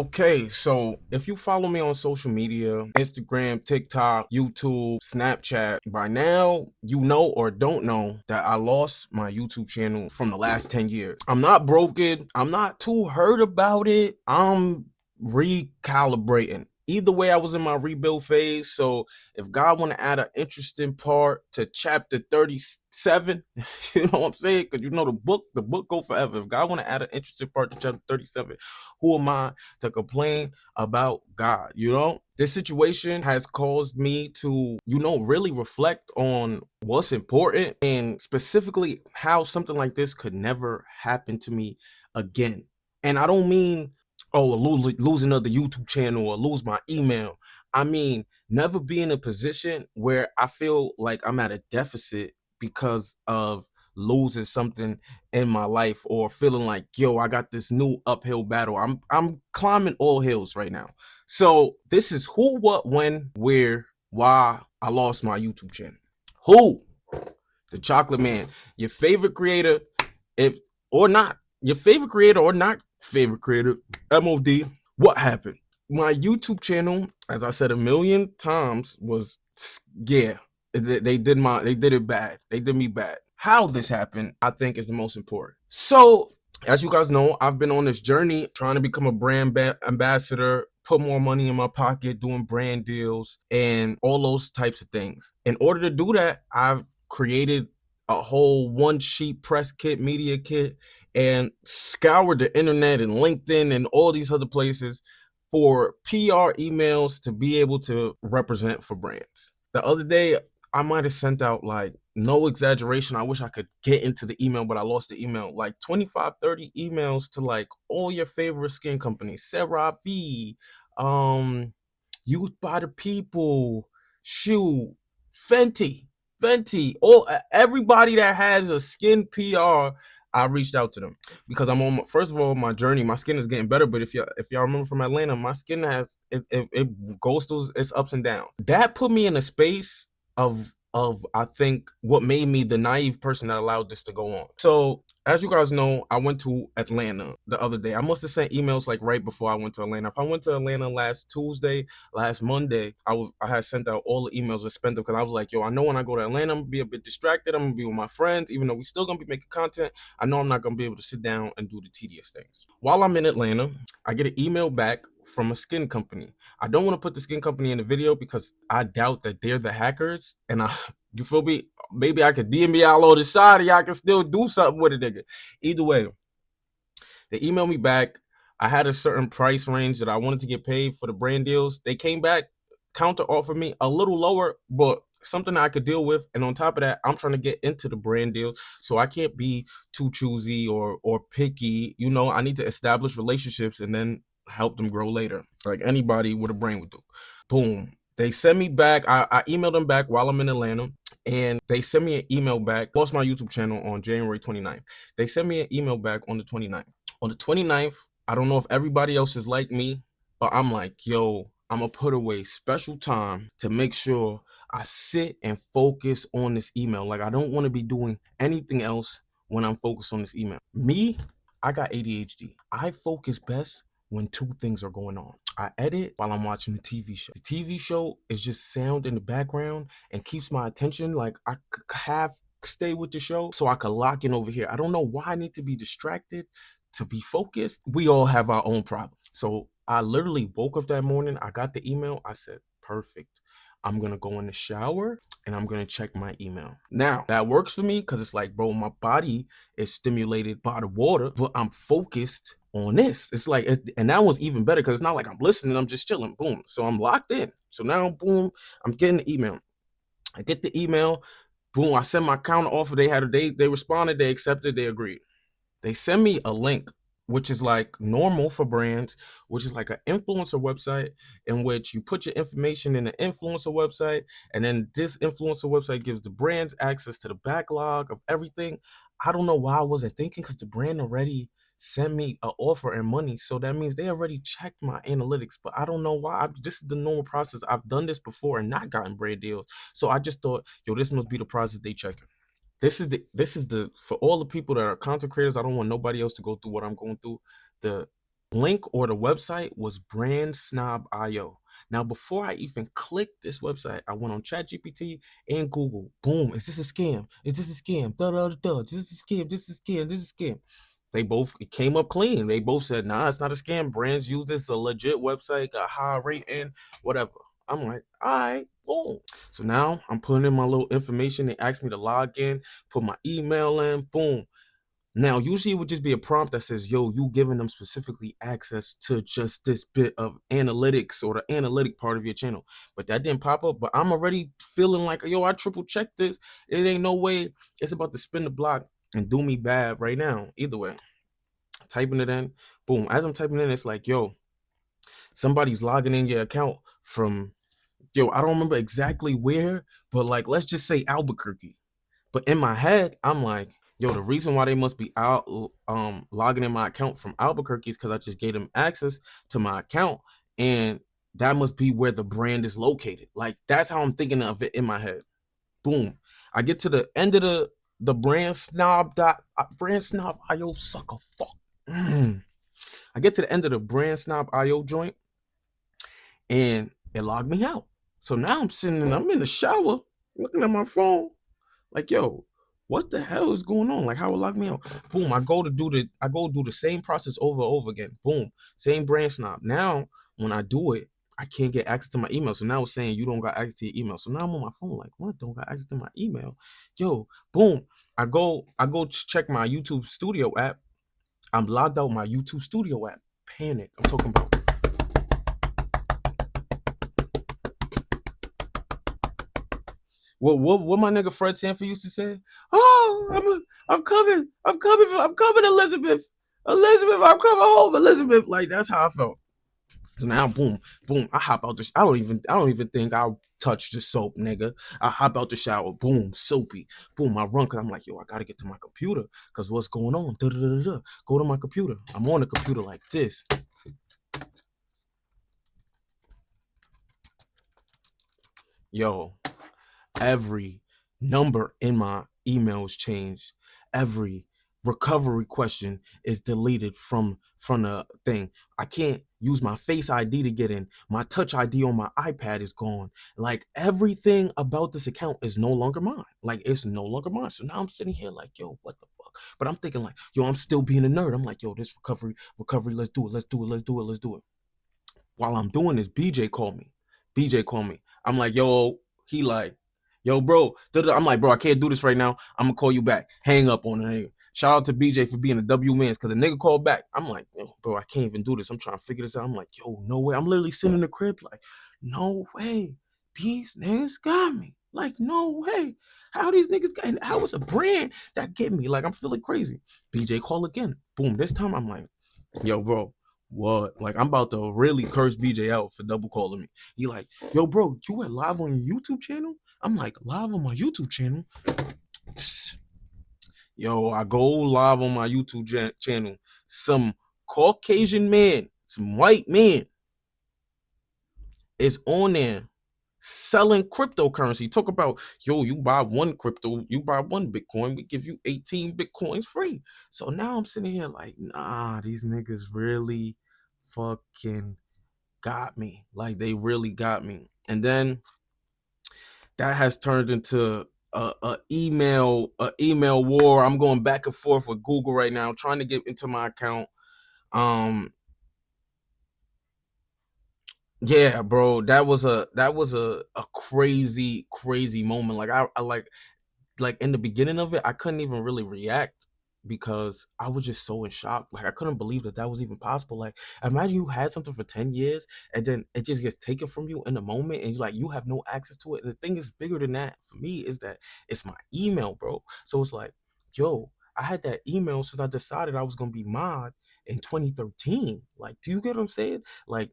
Okay, so if you follow me on social media, Instagram, TikTok, YouTube, Snapchat, by now you know or don't know that I lost my YouTube channel from the last 10 years. I'm not broken. I'm not too hurt about it. I'm recalibrating. Either way, I was in my rebuild phase. So if God want to add an interesting part to chapter 37, you know what I'm saying? Because you know the book go forever. If God want to add an interesting part to chapter 37, who am I to complain about God? You know, this situation has caused me to, really reflect on what's important and specifically how something like this could never happen to me again. And I don't mean, oh, lose another YouTube channel or lose my email. I mean, never be in a position where I feel like I'm at a deficit because of losing something in my life or feeling like, yo, I got this new uphill battle. I'm climbing all hills right now. So this is who, what, when, where, why I lost my YouTube channel. Who? The Chocolate Man, your favorite creator, if or not, your favorite creator or not favorite creator, MOD. What happened? My YouTube channel, as I said a million times, was yeah. They did it bad. They did me bad. How this happened, I think, is the most important. So, as you guys know, I've been on this journey trying to become a brand ambassador, put more money in my pocket, doing brand deals, and all those types of things. In order to do that, I've created a whole one sheet press kit, media kit, and scoured the internet and LinkedIn and all these other places for PR emails to be able to represent for brands. The other day, I might have sent out, like, no exaggeration, I wish I could get into the email, but I lost the email, like 25, 30 emails to like all your favorite skin companies, CeraVe, Youth by the People, shoot, Fenty, all everybody that has a skin PR. I reached out to them because I'm on first of all my journey. My skin is getting better, but if y'all remember from Atlanta, my skin has it goes through its ups and downs. That put me in a space of I think what made me the naive person that allowed this to go on. So as you guys know, I went to Atlanta the other day. I must have sent emails like right before I went to Atlanta. If I went to Atlanta last Tuesday, last Monday, I had sent out all the emails with Spender because I was like, yo, I know when I go to Atlanta, I'm gonna be a bit distracted. I'm gonna be with my friends, even though we still gonna be making content. I know I'm not gonna be able to sit down and do the tedious things. While I'm in Atlanta, I get an email back from a skin company. I don't want to put the skin company in the video because I doubt that they're the hackers. And you feel me? Maybe I could DM me all on the side, and y'all can still do something with it, nigga. Either way, they emailed me back. I had a certain price range that I wanted to get paid for the brand deals. They came back, counter offered me a little lower, but something I could deal with. And on top of that, I'm trying to get into the brand deals, so I can't be too choosy or picky. You know, I need to establish relationships and then help them grow later, like anybody with a brain would do. Boom. They sent me back. I emailed them back while I'm in Atlanta, and they sent me an email back. Lost my YouTube channel on January 29th. They sent me an email back on the 29th. On the 29th, I don't know if everybody else is like me, but I'm like, yo, I'm gonna put away special time to make sure I sit and focus on this email. Like, I don't want to be doing anything else when I'm focused on this email. Me, I got ADHD. I focus best when two things are going on. I edit while I'm watching the TV show. The TV show is just sound in the background and keeps my attention. Like, I have stay with the show so I could lock in over here. I don't know why I need to be distracted to be focused. We all have our own problems. So I literally woke up that morning, I got the email, I said, perfect. I'm gonna go in the shower and I'm gonna check my email. Now, that works for me because it's like, bro, my body is stimulated by the water, but I'm focused on this. It's like, and that was even better because it's not like I'm listening, I'm just chilling. Boom. So I'm locked in. So now, boom, I'm getting the email. I get the email. Boom, I send my counter offer. They responded, they accepted, they agreed. They send me a link, which is like normal for brands, which is like an influencer website in which you put your information in the influencer website, and then this influencer website gives the brands access to the backlog of everything. I don't know why I wasn't thinking, because the brand already sent me an offer and money, so that means they already checked my analytics. But I don't know why. This is the normal process. I've done this before and not gotten brand deals, so I just thought, yo, this must be the process they checking. This is the for all the people that are content creators. I don't want nobody else to go through what I'm going through. The link or the website was brandsnob.io. Now, before I even clicked this website, I went on ChatGPT and Google. Boom, is this a scam? Is this a scam? Da da da da. This is a scam. This is a scam. This is a scam. They both, it came up clean. They both said, nah, it's not a scam. Brands use this, a legit website, got high rating, whatever. I'm like, all right, boom. So now I'm putting in my little information. They asked me to log in, put my email in, boom. Now, usually it would just be a prompt that says, yo, you giving them specifically access to just this bit of analytics or the analytic part of your channel. But that didn't pop up. But I'm already feeling like, yo, I triple checked this. It ain't no way it's about to spin the block and do me bad right now. Either way, typing it in, boom. As I'm typing in, it's like, yo, somebody's logging in your account from, yo, I don't remember exactly where, but like, let's just say Albuquerque. But in my head, I'm like, yo, the reason why they must be out logging in my account from Albuquerque is because I just gave them access to my account, and that must be where the brand is located. Like, that's how I'm thinking of it in my head. Boom. I get to the end of the brand snob IO sucker fuck. I get to the end of the brand snob IO joint, and it logged me out. So now I'm in the shower looking at my phone. Like, yo, what the hell is going on? Like, how it locked me out? Boom, I go do the same process over and over again. Boom, same brand snob. Now, when I do it, I can't get access to my email. So now it's saying you don't got access to your email. So now I'm on my phone, like, what? Don't got access to my email? Yo, boom. I go check my YouTube Studio app. I'm logged out my YouTube Studio app. Panic. I'm talking about. What my nigga Fred Sanford used to say? Oh, I'm coming, Elizabeth. Elizabeth, I'm coming home, Elizabeth. Like, that's how I felt. So now, boom, boom, I hop out the. I don't even think I'll touch the soap, nigga. I hop out the shower, boom, soapy, boom. I run, cause I'm like, yo, I gotta get to my computer, cause what's going on? Da-da-da-da-da. Go to my computer. I'm on the computer like this. Yo, every number in my emails changed. Every recovery question is deleted from the thing. I can't use my face ID to get in. My touch ID on my iPad is gone. Like, everything about this account is no longer mine. Like, it's no longer mine. So now I'm sitting here like, yo, what the fuck? But I'm thinking like, yo, I'm still being a nerd. I'm like, yo, this recovery, let's do it. While I'm doing this, BJ called me. I'm like, yo, he like, yo, bro. I'm like, bro, I can't do this right now. I'm gonna call you back. Hang up on the nigga. Shout out to BJ for being a W man, because the nigga called back. I'm like, yo, bro, I can't even do this. I'm trying to figure this out. I'm like, yo, no way. I'm literally sitting in the crib, like, no way. These niggas got me. Like, no way. How these niggas got, and how is a brand that get me? Like, I'm feeling crazy. BJ call again. Boom. This time I'm like, yo, bro, what? Like, I'm about to really curse BJ out for double calling me. He like, yo, bro, you went live on your YouTube channel? I'm like, live on my YouTube channel? Yo, I go live on my YouTube channel. Some Caucasian man, some white man is on there selling cryptocurrency. Talk about, yo, you buy one Bitcoin, we give you 18 Bitcoins free. So now I'm sitting here like, nah, these niggas really fucking got me. Like, they really got me. And then that has turned into a email war. I'm going back and forth with Google right now, trying to get into my account. Yeah, bro, that was a crazy moment. Like, I like in the beginning of it, I couldn't even really react because I was just so in shock. Like, I couldn't believe that was even possible. Like, imagine you had something for 10 years and then it just gets taken from you in a moment, and you have no access to it. And the thing is bigger than that for me is that it's my email, bro. So it's like, yo, I had that email since I decided I was gonna be mod in 2013. Like, do you get what I'm saying? Like,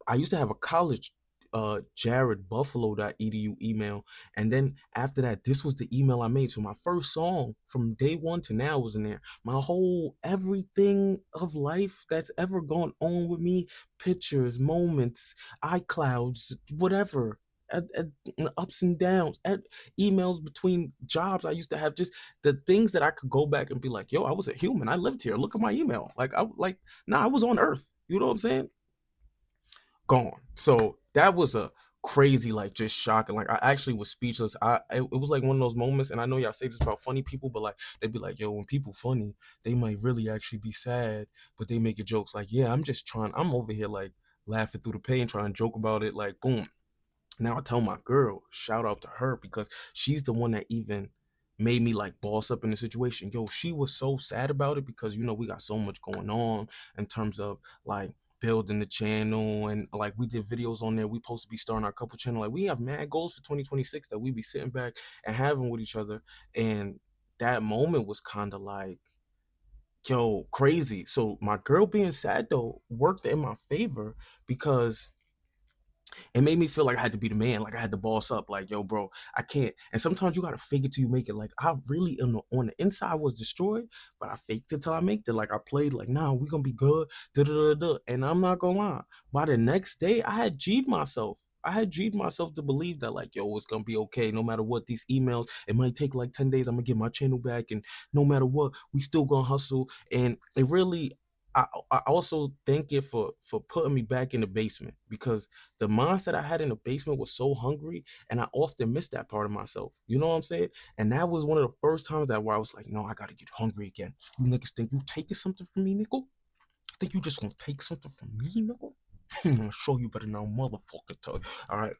I used to have a college jaredbuffalo.edu email, and then after that, this was the email I made. So my first song from day one to now was in there. My whole everything of life that's ever gone on with me, pictures, moments, iClouds, whatever, at ups and downs, at emails between jobs I used to have, just the things that I could go back and be like, yo, I was a human. I lived here. Look at my email. Nah, I was on Earth. You know what I'm saying? Gone. So that was a crazy, like, just shocking. Like, I actually was speechless. It was like one of those moments, and I know y'all say this about funny people, but like they'd be like, yo, when people funny, they might really actually be sad, but they making jokes. Like, yeah, I'm over here like laughing through the pain, trying to joke about it. Like, boom. Now I tell my girl, shout out to her, because she's the one that even made me like boss up in the situation. Yo, she was so sad about it because we got so much going on in terms of like building the channel, and like we did videos on there. We supposed to be starting our couple channel. Like, we have mad goals for 2026 that we be sitting back and having with each other. And that moment was kind of like, yo, crazy. So my girl being sad though worked in my favor, because it made me feel like I had to be the man, like I had to boss up, like, yo, bro, I can't. And sometimes you gotta fake it till you make it. Like, I really on the inside was destroyed, but I faked it till I made it. Like, I played like, nah, we gonna be good, da da da da. And I'm not gonna lie, by the next day, I had G'd myself. I had G'd myself to believe that, like, yo, it's gonna be okay. No matter what, these emails, it might take like 10 days. I'm gonna get my channel back. And no matter what, we still gonna hustle. And it really, I also thank it for putting me back in the basement, because the mindset I had in the basement was so hungry, and I often missed that part of myself. You know what I'm saying? And that was one of the first times that where I was like, no, I gotta get hungry again. You niggas think you taking something from me, nickel? Think you just gonna take something from me, nickel? I'm gonna show you better now, motherfucker. All right,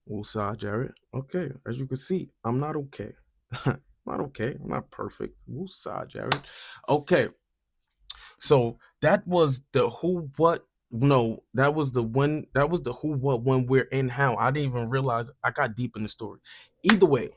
Woosah, Jared. Okay, as you can see, I'm not okay. Not okay. I'm not perfect. Woosah, Jared. Okay. So that was the who, what. No, that was the when. That was the who, what, when, where, and how. I didn't even realize I got deep in the story. Either way,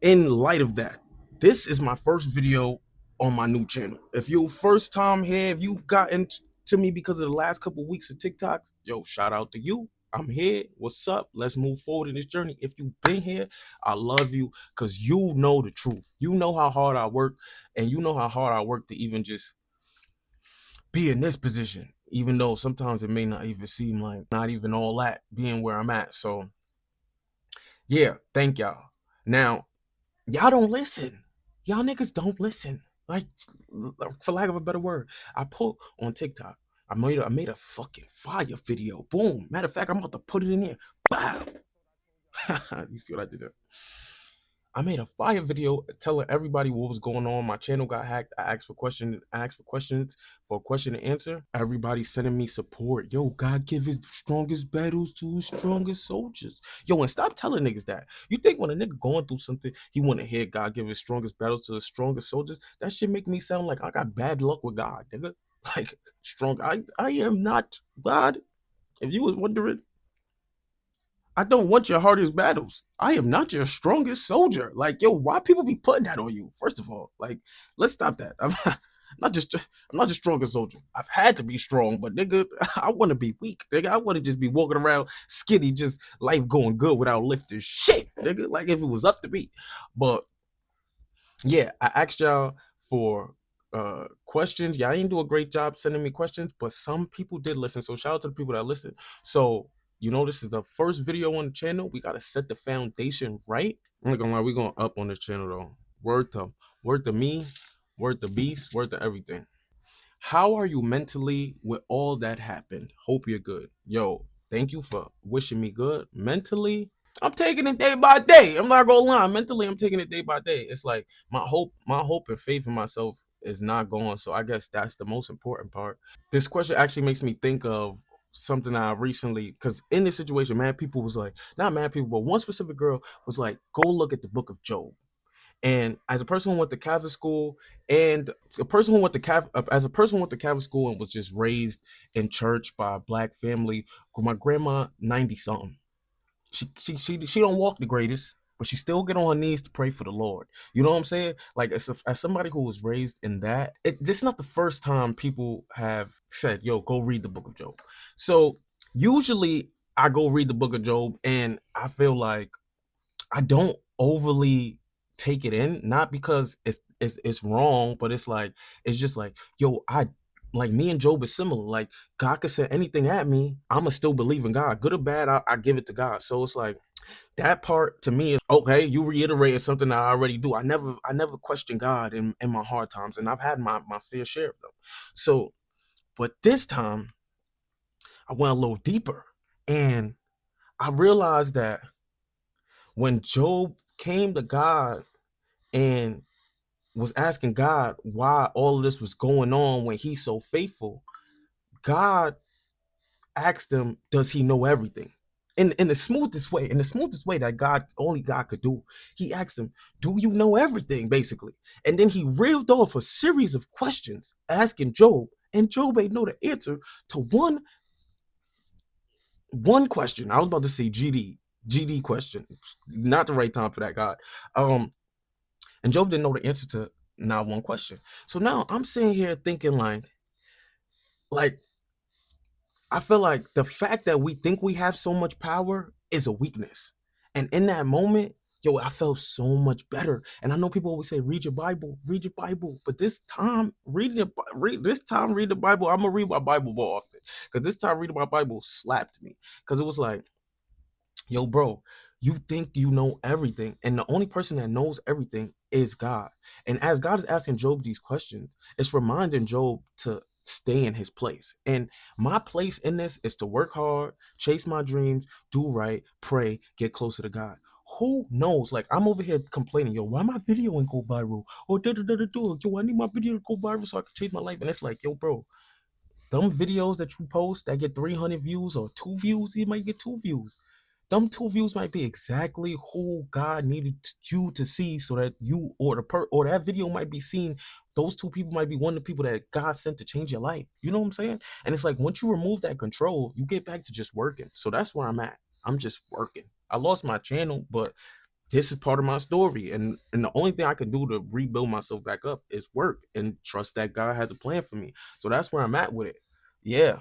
in light of that, this is my first video on my new channel. If you first time here, if you got into me because of the last couple weeks of TikToks, yo, shout out to you. I'm here. What's up? Let's move forward in this journey. If you've been here, I love you, because you know the truth. You know how hard I work, and you know how hard I work to even just be in this position, even though sometimes it may not even seem like not even all that being where I'm at. So yeah, thank y'all. Now, y'all don't listen. Y'all niggas don't listen. Like, for lack of a better word, I put on TikTok. I made a fucking fire video. Boom. Matter of fact, I'm about to put it in here. Bow. You see what I did there? I made a fire video telling everybody what was going on. My channel got hacked. I asked for questions for a question and answer. Everybody sending me support. Yo, God give his strongest battles to his strongest soldiers. Yo, and stop telling niggas that. You think when a nigga going through something, he want to hear God give his strongest battles to the strongest soldiers? That shit make me sound like I got bad luck with God, nigga. Like, strong. I am not God. If you was wondering, I don't want your hardest battles. I am not your strongest soldier. Like, yo, why people be putting that on you? First of all, like, let's stop that. I'm not just strongest soldier. I've had to be strong, but nigga, I want to be weak. Nigga, I want to just be walking around skinny, just life going good without lifting shit, nigga. Like, if it was up to me. But yeah, I asked y'all for questions. Y'all didn't do a great job sending me questions, but some people did listen. So shout out to the people that listen. So this is the first video on the channel. We gotta set the foundation right. I'm not gonna lie, we going up on this channel though. Word to me, word to beast, word to everything. How are you mentally with all that happened? Hope you're good. Yo, thank you for wishing me good. Mentally, I'm taking it day by day. I'm not gonna lie. Mentally, I'm taking it day by day. It's like my hope and faith in myself is not gone. So I guess that's the most important part. This question actually makes me think of something I recently, because in this situation, mad people was like, not mad people, but one specific girl was like, go look at the book of Job. And as a person who went to Catholic school, and a person who went to as a person who went to Catholic school and was just raised in church by a black family, my grandma 90 something. She don't walk the greatest, but she still get on her knees to pray for the Lord. You know what I'm saying? Like, as somebody who was raised in that, this is not the first time people have said, "Yo, go read the Book of Job." So usually I go read the Book of Job, and I feel like I don't overly take it in, not because it's wrong, but it's like, it's just like, yo, like me and Job is similar. Like God could send anything at me, I'ma still believe in God. Good or bad, I give it to God. So it's like that part to me is okay. You reiterated something that I already do. I never question God in my hard times, and I've had my fair share of them. So, but this time I went a little deeper, and I realized that when Job came to God and was asking God why all of this was going on when he's so faithful, God asked him, does he know everything? In the smoothest way, that only God could do. He asked him, do you know everything? Basically. And then he reeled off a series of questions asking Job, and Job ain't know the answer to one question. I was about to say GD question. Not the right time for that, God. And Job didn't know the answer to not one question. So now I'm sitting here thinking like I feel like the fact that we think we have so much power is a weakness. And in that moment, yo, I felt so much better. And I know people always say, read your Bible, read your Bible. But this time, reading the Bible, I'm gonna read my Bible more often. Because this time reading my Bible slapped me. Because it was like, yo, bro, you think you know everything, and the only person that knows everything is God. And as God is asking Job these questions, it's reminding Job to stay in his place. And my place in this is to work hard, chase my dreams, do right, pray, get closer to God. Who knows? Like, I'm over here complaining, yo, why my video ain't go viral? Or da da da da da. Yo, I need my video to go viral so I can change my life. And it's like, yo, bro, them videos that you post that get 300 views or 2 views, you might get 2 views. Them 2 views might be exactly who God needed you to see, so that you or that video might be seen. Those 2 people might be one of the people that God sent to change your life. You know what I'm saying? And it's like once you remove that control, you get back to just working. So that's where I'm at. I'm just working. I lost my channel, but this is part of my story. And the only thing I can do to rebuild myself back up is work and trust that God has a plan for me. So that's where I'm at with it. Yeah.